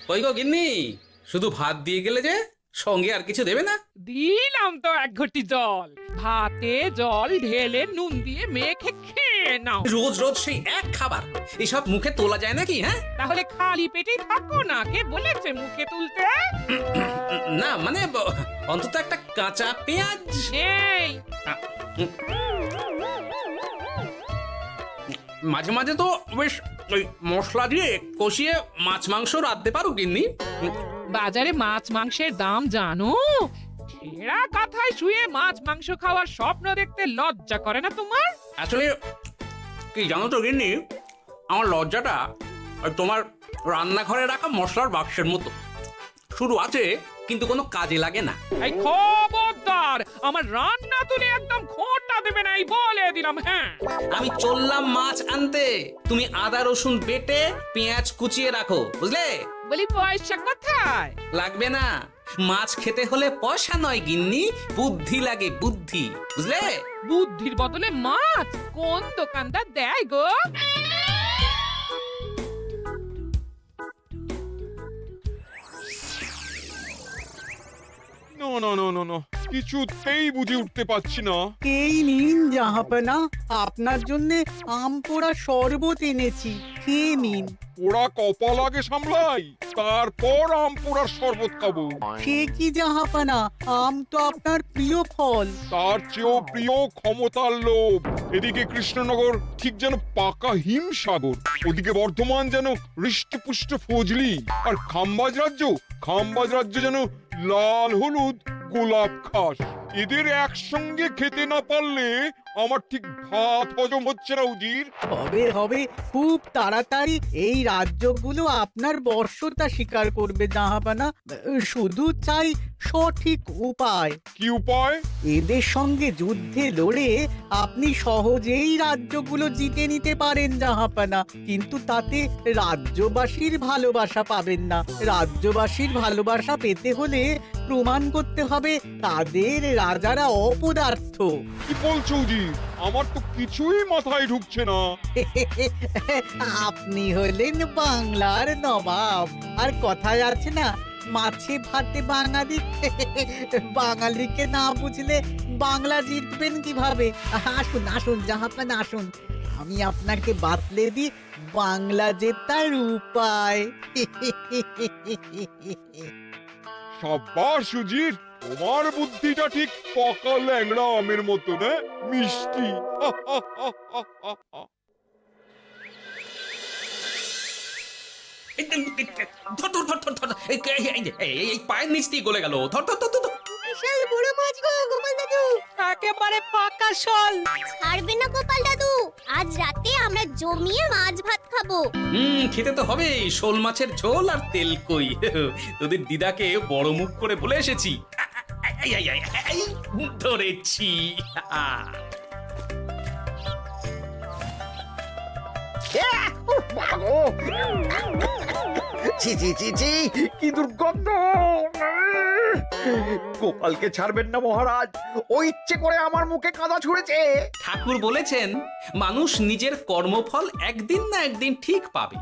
কই গো গিন্নি, শুধু ভাত দিয়ে গেলে যে, সঙ্গে আর কিছু দেবে না? দিলাম তো এক ঘটি জল, ভাতে জল ঢেলে নুন দিয়ে মেখে খেয়ে নাও। রোজ রোজ সেই এক খাবার, এসব মুখে তোলা যায় নাকি? হ্যাঁ, তাহলে খালি পেটেই থাকো না, কে বলেছে মুখে তুলতে? না মানে অন্তত একটা কাঁচা পেঁয়াজ। এই মাঝে মাঝে তো বেশ ওই মশলা দিয়ে কষিয়ে মাছ মাংস রাঁধতে পারো গিন্নি। বাজারে মাছ মাংসের দাম জানো? ছেঁড়া কাঁথায় শুয়ে মাছ মাংস খাওয়ার স্বপ্ন দেখতে লজ্জা করে না তোমার? আসলে কি জানো তো গিন্নি, আমার লজ্জাটা ওই তোমার রান্নাঘরে রাখা মশলার বাক্সের মতো, শুরু আছে কিন্তু কোনো কাজে লাগে না। এই খবরদার, আমার রান্না তুলে একদম খোঁটা দেবে না, এই বলে দিলাম। হ্যাঁ, আমি চললাম মাছ আনতে, তুমি আদা রসুন বেটে পেঁয়াজ কুচিয়ে রাখো, বুঝলে? বলি পয়সা কোথায়? লাগবে না, মাছ খেতে হলে পয়সা নয় গিন্নি, বুদ্ধি লাগে, বুদ্ধি, বুঝলে? বুদ্ধির বদলে মাছ কোন দোকানদার দেয় গো? না না না না না, কিছুতেই বুঝে উঠতে পারছি না। এই নিন জাহাপনা, আপনার জন্য আম পোড়া শরবত এনেছি, খেয়ে নিন। ওরা কপাল আগে সামলাই, তারপর আম পোড়ার শরবত খাবো। সে কি জাহাপনা, আম তো আপনার প্রিয় ফল। তার চেয়েও প্রিয় ক্ষমতার লোভ। এদিকে কৃষ্ণনগর ঠিক যেন পাকা হিমসাগর, ওদিকে বর্ধমান যেন হৃষ্টপুষ্ট ফজলি, আর খাম্বাজ রাজ্য যেন লাল হলুদ গোলাপ ঘাস। এদের একসঙ্গে খেতে না পারলে আমার ঠিক ভাত হজম হচ্ছে না উজির। হবে হবে, খুব তাড়াতাড়ি এই রাজ্যগুলো আপনার বর্ষতা স্বীকার করবে জাহাপনা। শুধু চাই সঠিক উপায়। কি উপায়? এদের সঙ্গে যুদ্ধে লড়ে আপনি সহজেই রাজ্যগুলো জিতে নিতে পারেন জাহাপনা, কিন্তু তাতে রাজ্যবাসীর ভালোবাসা পাবেন না। রাজ্যবাসীর ভালোবাসা পেতে হলে প্রমাণ করতে হবে তাদের রাজারা অপদার্থ। কি বলছো উজির? আমার তো কিছুই মাথায় ঢুকছে না। আপনি হলেন বাংলার নবাব, আর কথায় আছে না, মাছে ভাতে বাঙালি। বাঙালিকে না বুঝলে বাংলা জিতবেন কিভাবে? আসুন আসুন জাহাপানা, আসুন, আমি আপনাকে বাতলে দিই বাংলা জেতার উপায়। সাব্বাস উজির, তোমার বুদ্ধিটা ঠিক পাকা ল্যাংড়া আমের মতো, না মিষ্টি। ধর ধর ধর ধর ধর, এই পায়ের নিচ দিয়ে গলে গেল, ধর ধর ধর ধর। বিশাল বড় মাছ গো গোপাল দাদু। একেবারে পাকা শোল। ছাড়বে না গোপাল দাদু, আজ রাতে আমরা জমিয়ে মাছ ভাত খাবো। খেতে তো হবে, শোল মাছের ঝোল আর তেল কই। তোদের দিদাকে বড় মুখ করে বলে এসেছি, এই, ধরেছি। ছি ছি ছি ছি, কি দুর্গন্ধ! গোপালকে ছাড়বেন না মহারাজ, ও ইচ্ছে করে আমার মুখে কাঁদা ছুঁড়েছে। ঠাকুর বলেছেন মানুষ নিজের কর্মফল একদিন না একদিন ঠিক পাবে।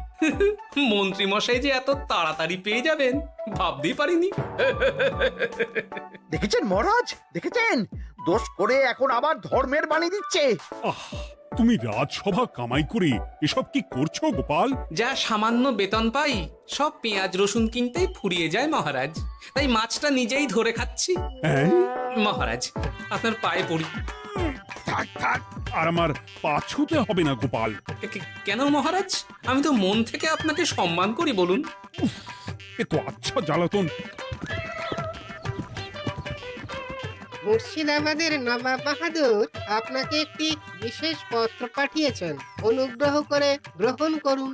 মন্ত্রী মশাই যে এত তাড়াতাড়ি পেয়ে যাবেন ভাবতেই পারিনি। দেখেছেন মহারাজ, দেখেছেন? দোষ করে এখন আবার ধর্মের বাণী দিচ্ছে। তুমি রাজসভা কামাই করে এসব কি করছো গোপাল? যা সামান্য বেতন পাই সব পেঁয়াজ রসুন কিনতেই ফুরিয়ে যায় মহারাজ, তাই মাছটা নিজেই ধরে খাচ্ছি। হ্যাঁ, মহারাজ আপনার পায়ে পড়ি। থাক থাক, আর আমার পা ছুঁতে হবে না গোপাল। কেন মহারাজ? আমি তো মন থেকে আপনাকে সম্মান করি, বলুন। এ তো আচ্ছা জ্বালাতন। মুর্শিদাবাদের নবাব বাহাদুর আপনাকে একটি বিশেষ পত্র পাঠিয়েছেন, অনুগ্রহ করে গ্রহণ করুন।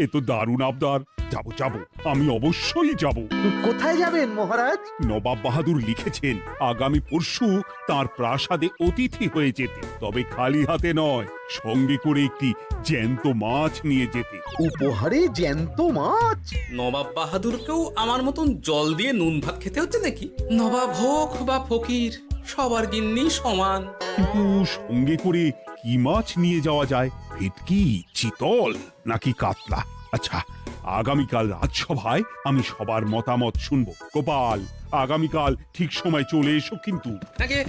এ তো দারুণ আবদার। যাবো যাবো, আমি অবশ্যই যাব। কোথায় যাবেন মহারাজ? নবাব বাহাদুর লিখেছেন আগামী পরশু তার প্রাসাদে অতিথি হয়ে যেতে, তবে খালি হাতে নয়, সঙ্গে করে একটি জ্যান্ত মাছ নিয়ে যেতে। উপহারে জ্যান্ত মাছ? নবাব বাহাদুরকেও আমার মতন জল দিয়ে নুন ভাত খেতে হচ্ছে নাকি? নবাব হোক বা ফকির, সবার গিন্নি সমান। কিন্তু সঙ্গে করে কি কি মাছ নিয়ে যাওয়া যায়? ভেটকি, চিতল নাকি কাতলা? আচ্ছা, আগামীকাল রাজসভায় আমি সবার মতামত শুনবো। গোপাল, আগামীকাল ঠিক সময় চলে এসো কিন্তু। আগে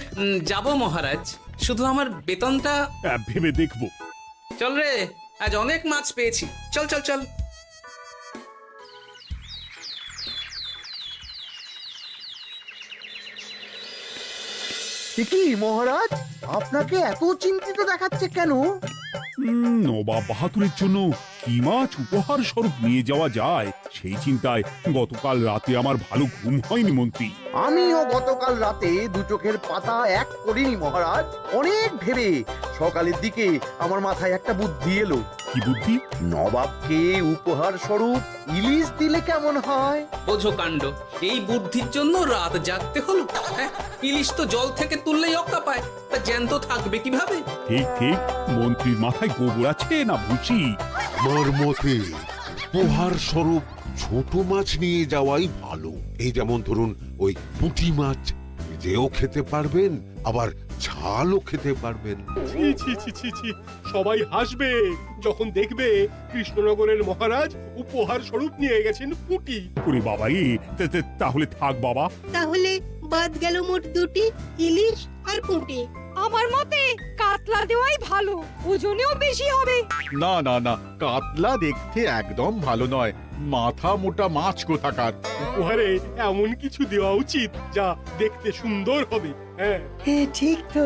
যাব মহারাজ, শুধু আমার বেতনটা। ভেবে দেখবো। চল রে, আজ অনেক মাছ পেয়েছি। চল চল চল। কি মহারাজ, আপনাকে এত চিন্তিত দেখাচ্ছে কেন? নবাব বাহাদুরের জন্য কি মাছ উপহার স্বরূপ নিয়ে যাওয়া যায় সেই চিন্তায় গতকাল রাতে আমার ভালো ঘুম হয়নি মন্ত্রী। আমিও গতকাল রাতে দু চোখের পাতা এক করিনি মহারাজ। অনেক ভেবে সকালের দিকে আমার মাথায় একটা বুদ্ধি এলো। কি বুদ্ধি? নবাবকে উপহার স্বরূপ ইলিশ দিলে কেমন হয়? বোঝো কাণ্ড, এই বুদ্ধির জন্য রাত জাগতে হলো। হ্যাঁ, ইলিশ তো জল থেকে তুললেই অক্কা পায়, তা জ্যান্ত থাকবে কিভাবে? ঠিক ঠিক, মন্ত্রীর মাথায় গোবর আছে না ভুসি? আমার মতে উপহার স্বরূপ ছোট মাছ নিয়ে যাওয়াই ভালো। এই যেমন ধরুন ওই পুঁটি মাছ, নিজেও খেতে পারবেন আবার ঝালও খেতে পারবেন। ছি ছি ছি ছি ছি, সবাই হাসবে যখন দেখবে কৃষ্ণনগরের মহারাজ উপহার স্বরূপ নিয়ে গেছেন পুঁটি। ওরে বাবা, তাহলে থাক বাবা। তাহলে বাদ গেল মোট দুটি, ইলিশ আর পুঁটি। আমার মতে কাতলা দেওয়াই ভালো, ওজনেও বেশি হবে। না না না, কাতলা দেখতে একদম ভালো নয়, মাথা মোটা মাছ কোথাকার। উপহারে এমন কিছু দেওয়া উচিত যা দেখতে সুন্দর হবে। হ্যাঁ, ঠিক তো,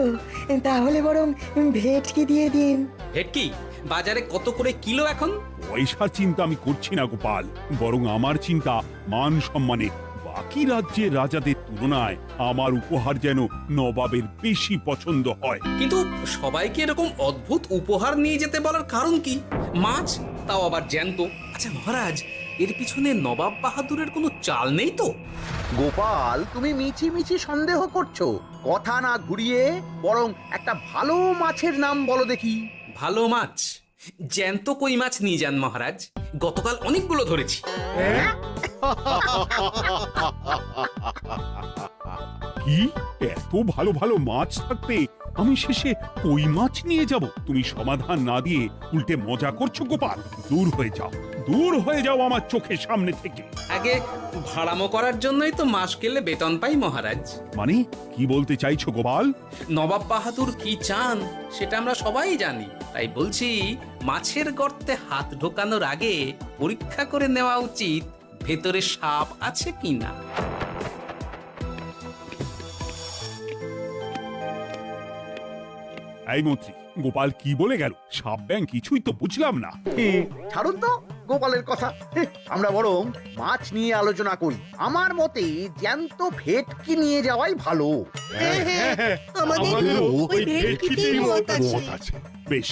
তাহলে বরং ভেটকি দিয়ে দিন। ভেটকি বাজারে কত করে কিলো এখন? পয়সার চিন্তা আমি করছি না গোপাল, বরং আমার চিন্তা মান সম্মানে। বাকি রাজ্যের রাজাদের তুলনায় আমার উপহার যেন নবাবের বেশি পছন্দ হয়। কিন্তু সবাইকে এরকম অদ্ভুত উপহার নিয়ে যেতে বলার কারণ কি? মাছ, তাও আবার জ্যান্ত। আচ্ছা মহারাজ, এর পিছনে নবাব বাহাদুরের কোনো চাল নেই তো? গোপাল, তুমি মিছি মিছি সন্দেহ করছো। কথা না ঘুরিয়ে বরং একটা ভালো মাছের নাম বলো দেখি। ভালো মাছ? জ্যান্ত কই মাছ নিয়ে যান মহারাজ, গতকাল অনেকগুলো ধরেছি। কি, এত ভালো ভালো মাছ থাকতে আমি শেষে কই মাছ নিয়ে যাব? তুমি সমাধান না দিয়ে উল্টে মজা করছো গোপাল। দূর হয়ে যাও, দূর হয়ে যাও আমার চোখের সামনে থেকে। আগে ভাড়ামো করার জন্যই তো মাস গেলে বেতন পাই মহারাজ। মানে কি বলতে চাইছো গোপাল? নবাব বাহাদুর কি চান সেটা আমরা সবাই জানি, তাই বলছি মাছের গর্তে হাত ঢোকানোর আগে পরীক্ষা করে নেওয়া উচিত ভেতরে সাপ আছে কিনা। এই মন্ত্রী, গোপাল কি বলে গেল? সাপ ব্যাং কিছুই তো বুঝলাম না। ছাড়ুন তো গোপালের কথা। আমরা বরং মাছ নিয়ে আলোচনা করি। আমার মতে জ্যান্ত ভেটকি নিয়ে যাওয়াই ভালো। আমাদেরও ওই ভেটকিতেই মত আছে। বেশ,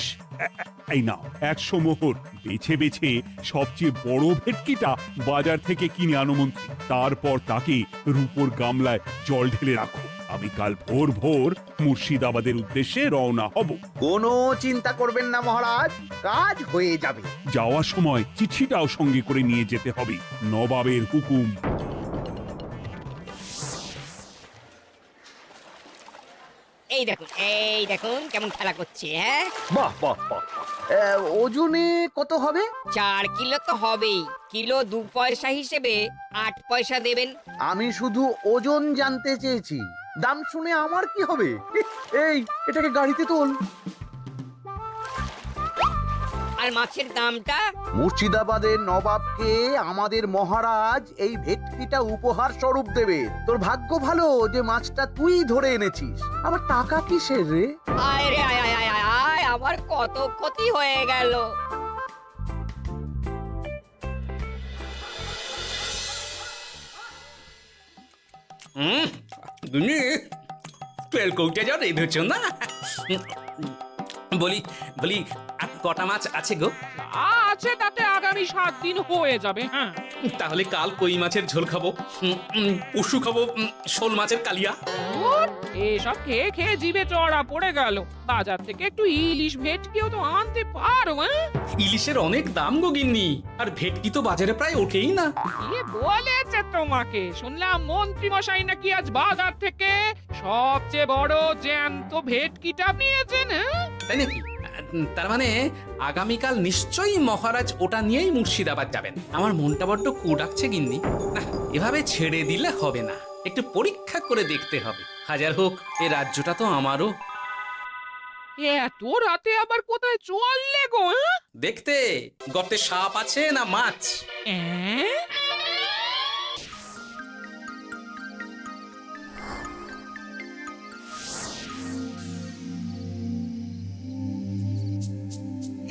এই নাও 100 মোহর। বেছে বেছে সবচেয়ে বড় ভেটকিটা বাজার থেকে কিনে আনো মন্ত্রী। তারপর তাকে রূপোর গামলায় জল ঢেলে রাখো। আমি কাল ভোর ভোর মুর্শিদাবাদের উদ্দেশ্যে রওনা হব। কোনো চিন্তা করবেন না মহারাজ, কাজ হয়ে যাবে। যাওয়ার সময় চিঠিটাও সঙ্গে করে নিয়ে যেতে হবে। নবাবের হুকুম। এই দেখুন কেমন খেলা করছে। হ্যাঁ, বাহ বাহ বাহ। ওজনে কত হবে? 4 কিলো তো হবেই। কিলো 2 পয়সা হিসেবে 8 পয়সা দেবেন। আমি শুধু ওজন জানতে চেয়েছি, দাম শুনে আমার কি হবে? এই, এটাকে গাড়িতে তোল। আর মাছের দামটা? মুর্শিদাবাদের নবাবকে আমাদের মহারাজ এই ভেটকিটা উপহার স্বরূপ দেবে। তোর ভাগ্য ভালো যে মাছটা তুই ধরে এনেছিস। আবার টাকা কিসের রে? আয় রে আয় আয় আয় আয় আয়, আমার কত ক্ষতি হয়ে গেল। গুনি তেল কৌটে যাও রেঁধেছ না? বলি বলি আর কটা মাছ আছে গো? আছে তাতে আগামী 7 দিন হয়ে যাবে। হ্যাঁ, তাহলে কাল কই মাছের ঝোল খাবো, পশু খাবো শোল মাছের কালিয়া। এসব খেয়ে খেয়ে জিভে চড়া পড়ে গেল। বাজার থেকে একটু ইলিশ ভেটকিও তো আনতে পারো। ইলিশের অনেক দাম গো গিন্নি, আর ভেটকি তো বাজারে প্রায় ওঠেই না। কে বলেছে তোমাকে? শুনলাম মন্ত্রী মশাই নাকি আজ বাজার থেকে সবচেয়ে বড় জ্যান্ত ভেটকিটা নিয়েছেন। তাই নাকি? তার মানে আগামীকাল নিশ্চয়ই মহারাজ ওটা নিয়েই মুর্শিদাবাদ যাবেন। আমার মনটা বড্ড কু ডাকছে গিন্নি। না, এভাবে ছেড়ে দিলে হবে না, একটু পরীক্ষা করে দেখতে হবে। হাজার হোক এ রাজ্যটা তো আমারও। এত রাতে আবার কোথায় চললে গো? দেখতে গর্তে সাপ আছে না মাছ। হ্যাঁ?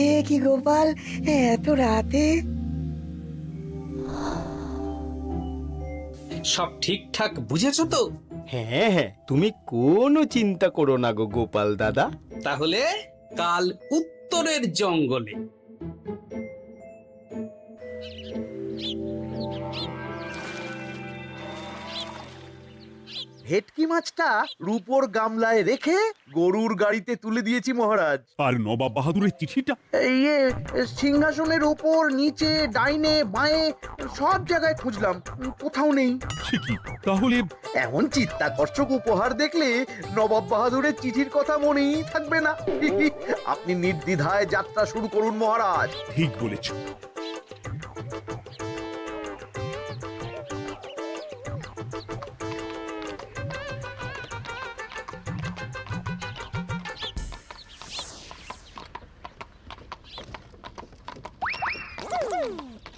এ কি গোপাল, এত রাতে? সব ঠিকঠাক বুঝেছো তো? হ্যাঁ হ্যাঁ, তুমি কোনো চিন্তা করো না গো গোপাল দাদা। তাহলে কাল উত্তরের জঙ্গলে। ভেটকি মাছটা রূপোর গামলায় রেখে গরুর গাড়িতে তুলে দিয়েছি মহারাজ। আর নবাব বাহাদুরের চিঠিটা? ইয়ে, সিংহাসনের ওপর, নিচে, ডাইনে, বাঁয়ে সব জায়গায় খুঁজলাম, কোথাও নেই। সে কি তাহলে? এমন চিত্তাকর্ষক উপহার দেখলে নবাব বাহাদুরের চিঠির কথা মনেই থাকবে না। আপনি নির্দ্বিধায় যাত্রা শুরু করুন মহারাজ। ঠিক বলেছ।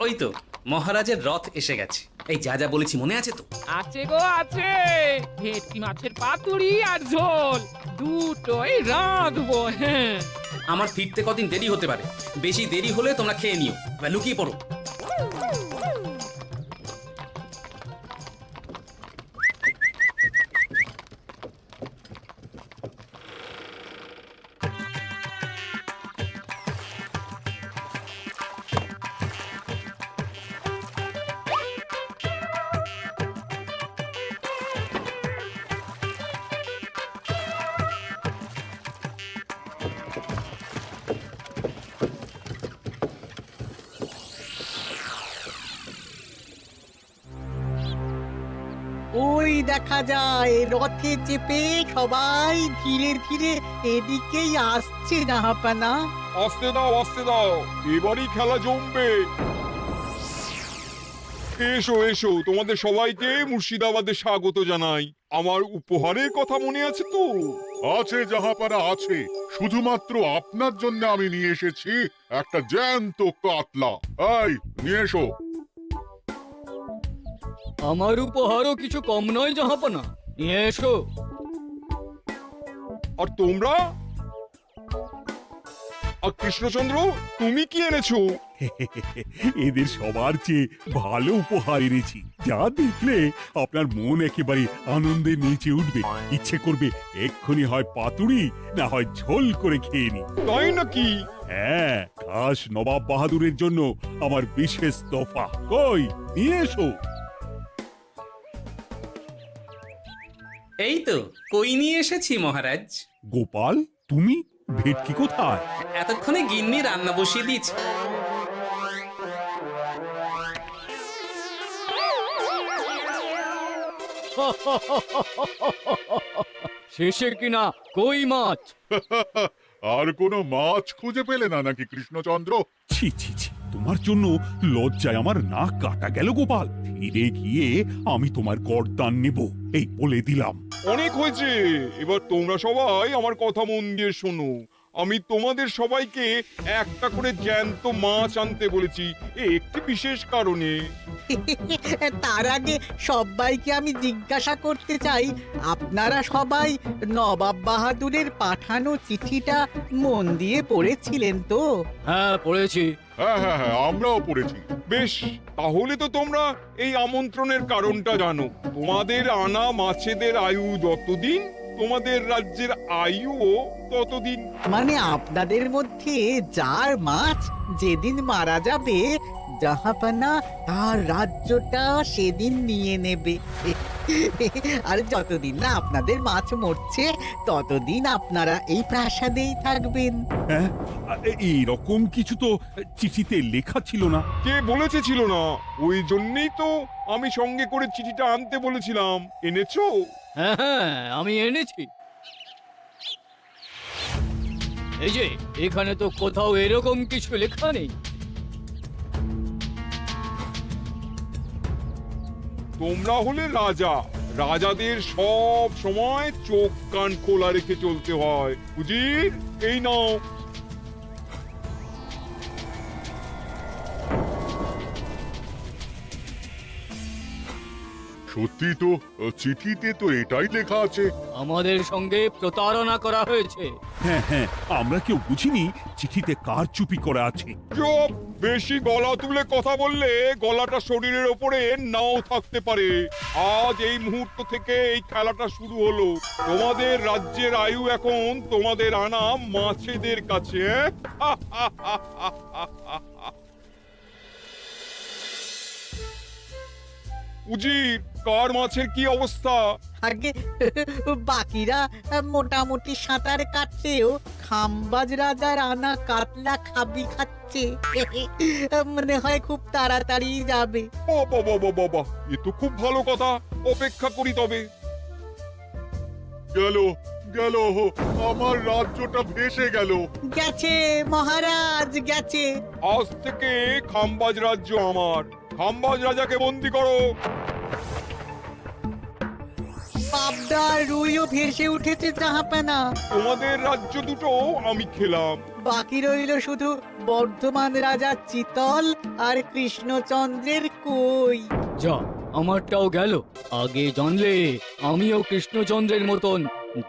ওই তো মহারাজের রথ এসে গেছে। এই যা যা বলেছি মনে আছে তো? আছে গো আছে, ভেটকি মাছের পাতুরি আর ঝোল দুটোই রাঁধবো। হ্যাঁ, আমার ফিরতে কদিন দেরি হতে পারে, বেশি দেরি হলে তোমরা খেয়ে নিও, এবার লুকিয়ে পড়ো। ওই দেখা যায় রথে চেপে সবাই ধীরে ধীরে এদিকেই আসছে জাহাপানা। আসতে দাও, আসতে দাও, এবারই খেলা জমবে। এসো এসো, তোমাদের সবাইকে মুর্শিদাবাদে স্বাগত জানাই। আমার উপহারের কথা মনে আছে তো? আছে জাহাপানা আছে, শুধুমাত্র আপনার জন্য আমি নিয়ে এসেছি একটা জ্যান্ত কাতলা। এই নিয়ে এসো। আমার উপহারও কিছু কম নয় জাহাপানা, নিয়ে এসো। আর তোমরা? আর কৃষ্ণচন্দ্র, তুমি কি এনেছো? এদের সবার চেয়ে ভালো উপহার এনেছি, যা দেখলে আপনার মন একেবারে আনন্দে নেচে উঠবে। ইচ্ছে করবে এক্ষুনি হয় পাতুরি না হয় ঝোল করে খেয়ে নি। তাই নাকি? হ্যাঁ, খাস নবাব বাহাদুরের জন্য আমার বিশেষ তোফা। কই নিয়ে এসো। এই তো কই নিয়ে এসেছি মহারাজ। গোপাল, তুমি? ভেটকি কোথায়? এতক্ষণে গিন্নি রান্না বসিয়ে দিয়েছে। শেষে কিনা কই মাছ? আর কোনো মাছ খুঁজে পেলে না নাকি কৃষ্ণচন্দ্র? ছি ছি ছি, তোমার জন্য লজ্জায় আমার নাক কাটা গেল গোপাল। ফিরে গিয়ে আমি তোমার গর্দান নেব, এই বলে দিলাম। অনেক হয়েছে, এবার তোমরা সবাই আমার কথা মন দিয়ে শোনো। আমি তোমাদের সবাইকে একটা করে জ্যান্ত মাছ আনতে বলেছি, একটি বিশেষ কারণে। তার আগে সবাইকে আমি জিজ্ঞাসা করতে চাই, আপনারা সবাই নবাব বাহাদুরের পাঠানো চিঠিটা মন দিয়ে পড়েছিলেন তো? হ্যাঁ পড়েছি। হ্যাঁ হ্যাঁ হ্যাঁ, আমরাও পড়েছি। বেশ, তাহলে তো তোমরা এই আমন্ত্রণের কারণটা জানো। তোমাদের আনা মাছেদের আয়ু যতদিন, তোমাদের রাজ্যের আয়ুও ততদিন। মানে আপনাদের মধ্যে যার মাছ যেদিন মারা যাবে, জাহাপানা তার রাজ্যটা সেদিন নিয়ে নেবে। আর যতদিন না আপনাদের মাছ মরছে, ততদিন আপনারা এই প্রাসাদেই থাকবেন। হ্যাঁ, এইরকম কিছু তো চিঠিতে লেখা ছিল না। কে বলেছে ছিল না? ওই জন্যই তো আমি সঙ্গে করে চিঠিটা আনতে বলেছিলাম। এনেছো? হ্যাঁ হ্যাঁ, আমি এনেছি। এই যে এখানে তো কোথাও এরকম কিছু লেখা নেই। তোমরা হলে রাজা, রাজাদের সব সময় চোখ কান খোলা রেখে চলতে হয়। উজির, এই নাও। সত্যি তো, চিঠিতে তো এটাই লেখা আছে। আমাদের সঙ্গে প্রতারণা করা হয়েছে। হ্যাঁ হ্যাঁ, আমরা কেউ বুঝিনি চিঠিতে কার চুপি করা আছে। চুপ! বেশি গলা তুলে কথা বললে গলাটা শরীরের ওপরে নাও থাকতে পারে। আজ এই মুহূর্ত থেকে এই খেলাটা শুরু হলো। তোমাদের রাজ্যের আয়ু এখন তোমাদের আনা মাছেদের কাছে। উজির, কার মাছের কি অবস্থা? আগে বাকিরা মোটামুটি সাঁতার কাটছেও, খাম্বাজ রাজার আনা কাতলা খাবি খাচ্ছে। মনে হয় খুব তাড়াতাড়ি যাবে। বাবা বাবা বাবা, এ তো খুব ভালো কথা। অপেক্ষা করি তবে। গেল গেল, আমার রাজ্যটা ভেসে গেল। গেছে মহারাজ, গেছে। আজ থেকে খাম্বাজ রাজ্য আমার। খাম্বাজ রাজাকে বন্দি করো। পাবদা রুইও ভেসে উঠেছে জাহাপানা। তোমাদের রাজ্য দুটো আমি খেলাম। বাকি রইল শুধু বর্ধমান রাজা চিতল আর কৃষ্ণচন্দ্রের কই। যা, আমারটাও গেল। আগে জানলে আমিও কৃষ্ণচন্দ্রের মতন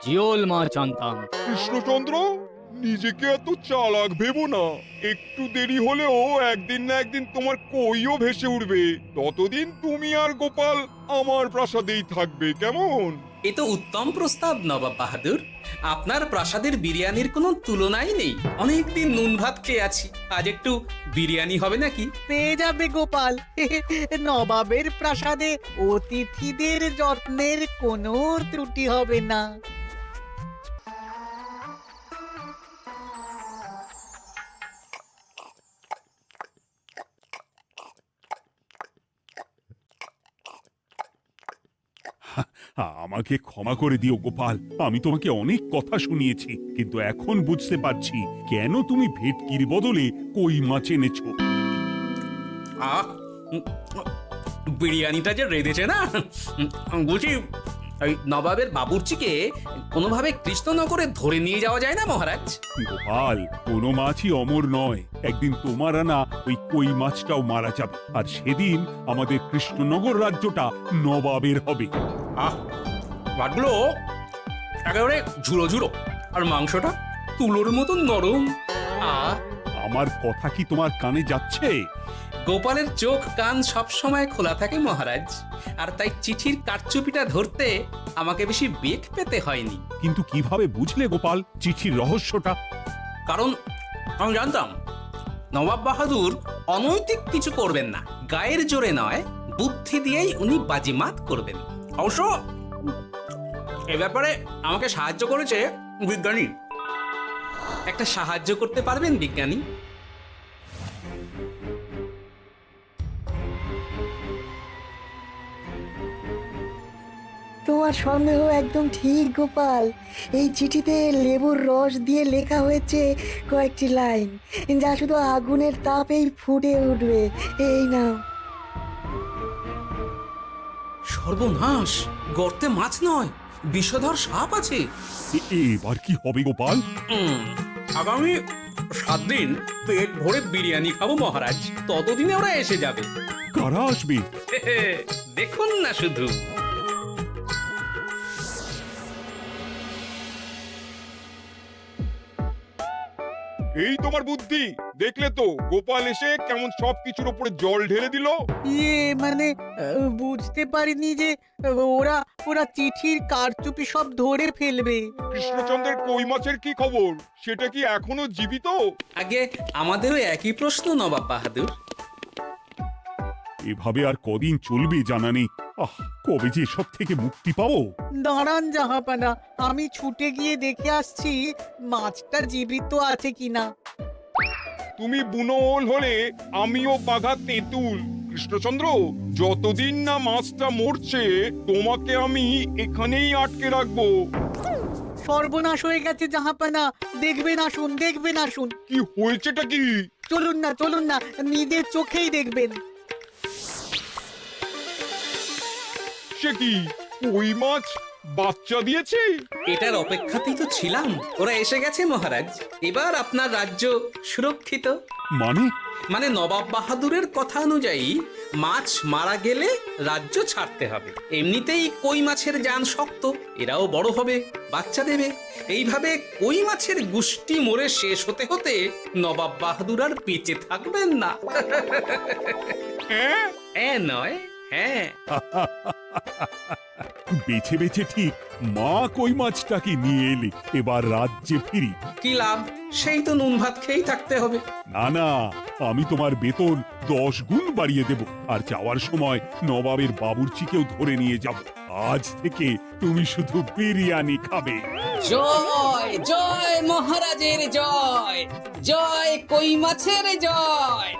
জিওল মাছ আনতাম। কৃষ্ণচন্দ্র, নিজেকে এত চালাক ভেবো না। একটু দেরি হলেও একদিন না একদিন তোমার কইও ভেসে উঠবে। ততদিন তুমি আর গোপাল আমার প্রাসাদেই থাকবে, কেমন? এ তো উত্তম প্রস্তাব নবাব বাহাদুর। আপনার প্রাসাদের বিরিয়ানির কোনো তুলনাই নেই। অনেকদিন নুন ভাত খেয়ে আছি, আজ একটু বিরিয়ানি হবে নাকি? পেয়ে যাবে গোপাল। নবাবের প্রাসাদে অতিথিদের যত্নের কোনো ত্রুটি হবে না। আমাকে ক্ষমা করে দিও গোপাল, আমি তোমাকে অনেক কথা শুনিয়েছি, কিন্তু এখন বুঝতে পারছি কেন তুমি ভেটকির বদলে কই মাছ এনেছো। আহ, বিরিয়ানিটা যে রেঁধেছে না, বুঝি ওই নবাবের বাবুর্চিকে কোনোভাবে কৃষ্ণনগরে ধরে নিয়ে যাওয়া যায় না মহারাজ? গোপাল, কোনো মাছই অমর নয়। একদিন তোমার আনা ওই কই মাছটাও মারা যাবে, আর সেদিন আমাদের কৃষ্ণনগর রাজ্যটা নবাবের হবে। আহ, মাছগুলো একেবারে ঝুড়ো ঝুড়ো, আর মাংসটা তুলোর মতন নরম। আহ, আমার কথা কি তোমার কানে যাচ্ছে? গোপালের চোখ কান সব সময় খোলা থাকে মহারাজ, আর তাই চিঠির কারচুপিটা ধরতে আমাকে বেশি বেগ পেতে হয়নি। কিন্তু কিভাবে বুঝলে গোপাল চিঠির রহস্যটা? কারণ আমি জানতাম নবাব বাহাদুর অনৈতিক কিছু করবেন না। গায়ের জোরে নয়, বুদ্ধি দিয়েই উনি বাজিমাত করবেন। অবশ্য এ ব্যাপারে আমাকে সাহায্য করেছে বিজ্ঞানী। একটা সাহায্য করতে পারবেন বিজ্ঞানী? তোমার সন্দেহ একদম ঠিক গোপাল। এই চিঠিতে লেবুর রস দিয়ে লেখা হয়েছে কয়েকটি লাইন, যা শুধু আগুনের তাপেই ফুটে উঠবে। এই নাও। সর্বনাশ! গর্তে মাছ নয়, বিষধর সাপ আছে। এবার কি হবে গোপাল? আগামী 7 দিন পেট ভরে বিরিয়ানি খাবো মহারাজ। ততদিনে ওরা এসে যাবে। কারা আসবে? দেখুন না শুধু। এই তোমার বুদ্ধি, দেখলে তো গোপাল এসে কেমন সবকিছুর উপরে জল ঢেলে দিল। মানে বুঝতে পারিনি যে ওরা ওরা চিঠির কারচুপি সব ধরে ফেলবে। কৃষ্ণচন্দ্রের কই মাছের কি খবর? সেটা কি এখনো জীবিত? আগে আমাদেরও একই প্রশ্ন নবাব বাহাদুর। এভাবে আর কদিন চলবে জানা নেই। কবে যে সব থেকে মুক্তি পাবো। দাঁড়ান জাহাপানা, আমি ছুটে গিয়ে দেখে আসছি মাছটা জীবিত আছে কিনা। তুমি বুনোল হলে আমিও বাঘা তেঁতুল। কৃষ্ণচন্দ্র, যতদিন না মাছটা মরছে তোমাকে আমি এখানেই আটকে রাখবো। সর্বনাশ হয়ে গেছে জাহাপানা, দেখবেন আসুন, দেখবেন আসুন। কি হয়েছেটা কি? চলুন না, নিজের চোখেই দেখবেন। সে কি কই মাছ বাচ্চা দিয়েছে? এটার অপেক্ষাতেই তো ছিলাম। ওরা এসে গেছে মহারাজ, এবার আপনার রাজ্য সুরক্ষিত। মানে নবাব বাহাদুরের কথা অনুযায়ী মাছ মারা গেলে রাজ্য ছাড়তে হবে। এমনিতেই কই মাছের জান শক্ত, এরাও বড় হবে, বাচ্চা দেবে। এইভাবে কই মাছের গুষ্টি মরে শেষ হতে হতে নবাব বাহাদুর আর বেঁচে থাকবেন না। হ্যাঁ নয়, হ্যাঁ। বেছে বেছে ঠিক মা কই মাছটাকে নিয়ে এলে, এবার রাজ্যে ফিরি। কি লাভ? সেই তো নুন ভাত খেয়েই থাকতে হবে। না, আমি তোমার বেতন 10 গুণ বাড়িয়ে দেব, আর যাওয়ার সময় নবাবের বাবুর্চিকেও ধরে নিয়ে যাব। আজ থেকে তুমি শুধু বিরিয়ানি খাবে। জয় জয় মহারাজের জয়, জয় কই মাছের জয়।